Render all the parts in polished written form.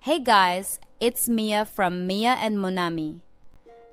Hey guys, it's Mia from Mia and Monami.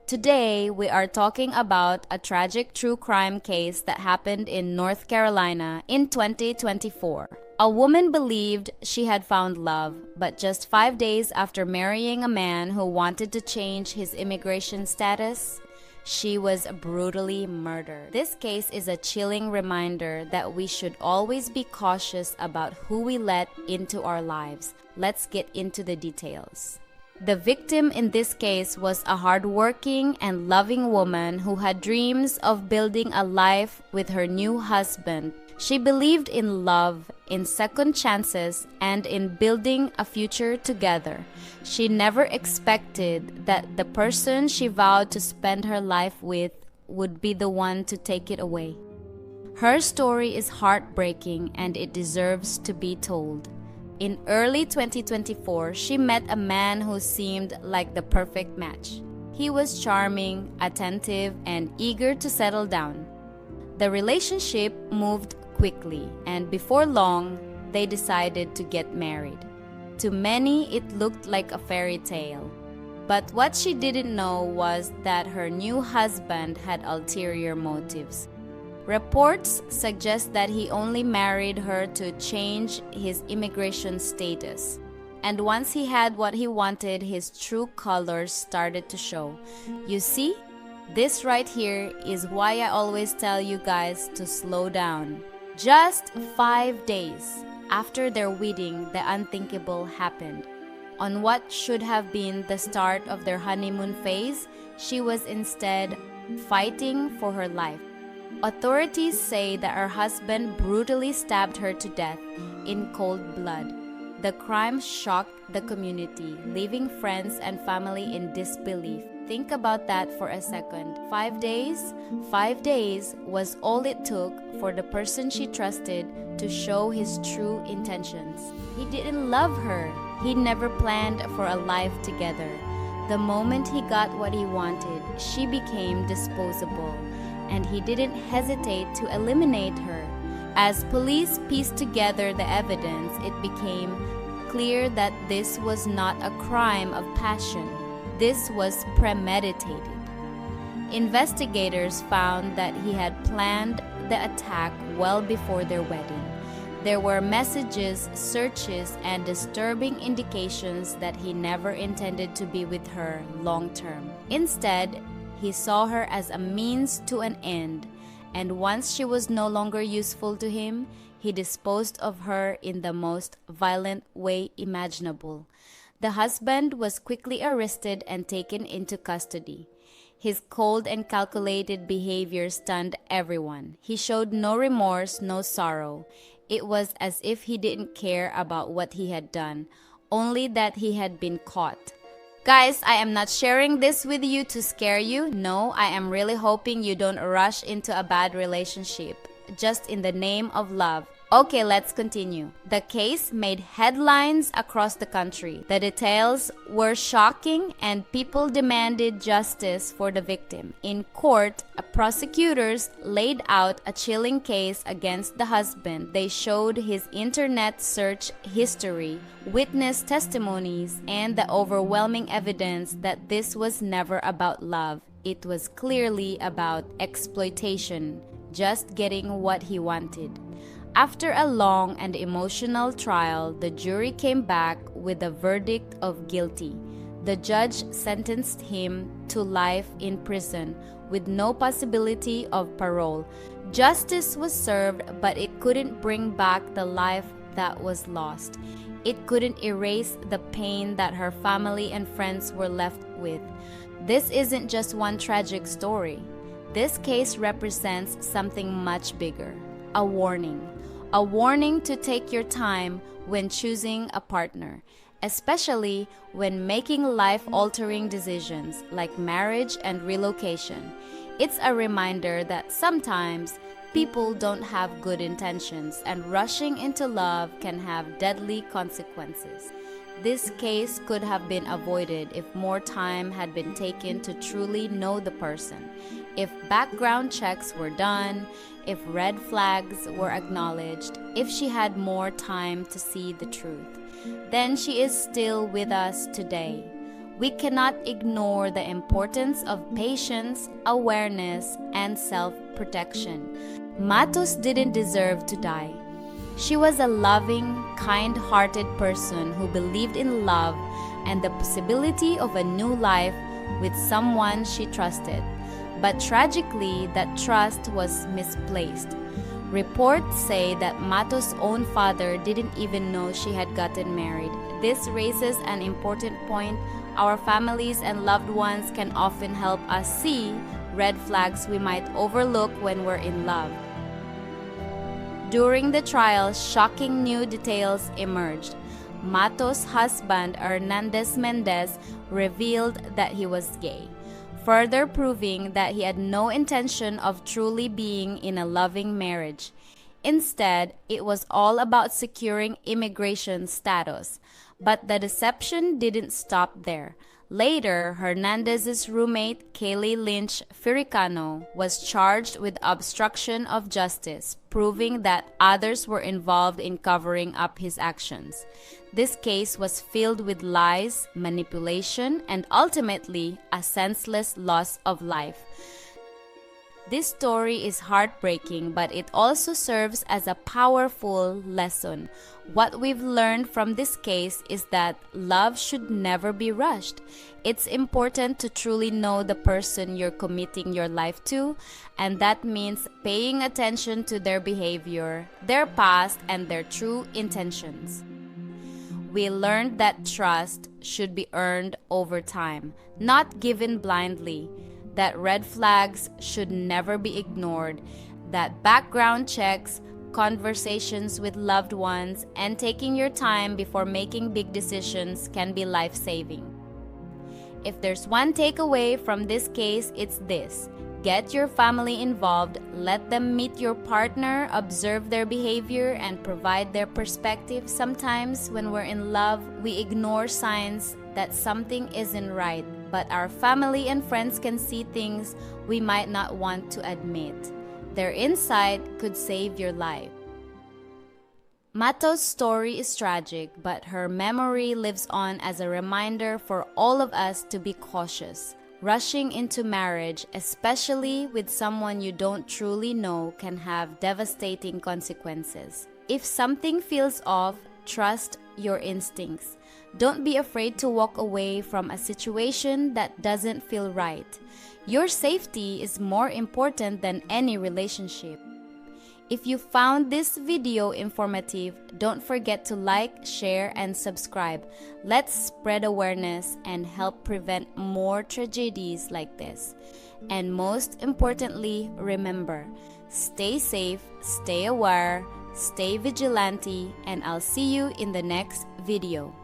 Today we are talking about a tragic true crime case that happened in North Carolina in 2024. A woman believed she had found love, but just 5 days after marrying a man who wanted to change his immigration status, she was brutally murdered. This case is a chilling reminder that we should always be cautious about who we let into our lives. Let's get into the details. The victim in this case was a hardworking and loving woman who had dreams of building a life with her new husband. She believed in love, in second chances, and in building a future together. She never expected that the person she vowed to spend her life with would be the one to take it away. Her story is heartbreaking and it deserves to be told. In early 2024, she met a man who seemed like the perfect match. He was charming, attentive, and eager to settle down. The relationship moved quickly, and before long, they decided to get married. To many, it looked like a fairy tale. But what she didn't know was that her new husband had ulterior motives. Reports suggest that he only married her to change his immigration status. And once he had what he wanted, his true colors started to show. You see, this right here is why I always tell you guys to slow down. Just 5 days after their wedding, the unthinkable happened. On what should have been the start of their honeymoon phase, she was instead fighting for her life. Authorities say that her husband brutally stabbed her to death in cold blood. The crime shocked the community, leaving friends and family in disbelief. Think about that for a second. 5 days? 5 days was all it took for the person she trusted to show his true intentions. He didn't love her. He never planned for a life together. The moment he got what he wanted, she became disposable, and he didn't hesitate to eliminate her. As police pieced together the evidence, it became clear that this was not a crime of passion. This was premeditated. Investigators found that he had planned the attack well before their wedding. There were messages, searches, and disturbing indications that he never intended to be with her long term. Instead, he saw her as a means to an end, and once she was no longer useful to him, he disposed of her in the most violent way imaginable. The husband was quickly arrested and taken into custody. His cold and calculated behavior stunned everyone. He showed no remorse, no sorrow. It was as if he didn't care about what he had done, only that he had been caught. Guys, I am not sharing this with you to scare you. No, I am really hoping you don't rush into a bad relationship, just in the name of love. Okay, let's continue. The case made headlines across the country. The details were shocking and people demanded justice for the victim. In court, prosecutors laid out a chilling case against the husband. They showed his internet search history, witness testimonies, and the overwhelming evidence that this was never about love. It was clearly about exploitation, just getting what he wanted. After a long and emotional trial, the jury came back with a verdict of guilty. The judge sentenced him to life in prison with no possibility of parole. Justice was served, but it couldn't bring back the life that was lost. It couldn't erase the pain that her family and friends were left with. This isn't just one tragic story. This case represents something much bigger. A warning. A warning to take your time when choosing a partner, especially when making life-altering decisions like marriage and relocation. It's a reminder that sometimes people don't have good intentions, and rushing into love can have deadly consequences. This case could have been avoided if more time had been taken to truly know the person, if background checks were done, if red flags were acknowledged, if she had more time to see the truth. then she is still with us today. We cannot ignore the importance of patience, awareness, and self-protection. Matos didn't deserve to die. She was a loving, kind-hearted person who believed in love and the possibility of a new life with someone she trusted. But tragically, that trust was misplaced. Reports say that Matos' own father didn't even know she had gotten married. This raises an important point. Our families and loved ones can often help us see red flags we might overlook when we're in love. During the trial, shocking new details emerged. Matos' husband, Hernandez-Mendez, revealed that he was gay, further proving that he had no intention of truly being in a loving marriage. Instead, it was all about securing immigration status. But the deception didn't stop there. Later, Hernandez's roommate, Kaylee Lynch Firicano, was charged with obstruction of justice, proving that others were involved in covering up his actions. This case was filled with lies, manipulation, and ultimately a senseless loss of life. This story is heartbreaking, but it also serves as a powerful lesson. What we've learned from this case is that love should never be rushed. It's important to truly know the person you're committing your life to, and that means paying attention to their behavior, their past, and their true intentions. We learned that trust should be earned over time, not given blindly. That red flags should never be ignored, that background checks, conversations with loved ones, and taking your time before making big decisions can be life-saving. If there's one takeaway from this case, it's this. Get your family involved, let them meet your partner, observe their behavior, and provide their perspective. Sometimes when we're in love, we ignore signs that something isn't right, but our family and friends can see things we might not want to admit. Their insight could save your life. Matos' story is tragic, but her memory lives on as a reminder for all of us to be cautious. Rushing into marriage, especially with someone you don't truly know, can have devastating consequences. If something feels off, trust your instincts. Don't be afraid to walk away from a situation that doesn't feel right. Your safety is more important than any relationship. If you found this video informative, don't forget to like, share, and subscribe. Let's spread awareness and help prevent more tragedies like this. And most importantly, remember, stay safe, stay aware, stay vigilante, and I'll see you in the next video.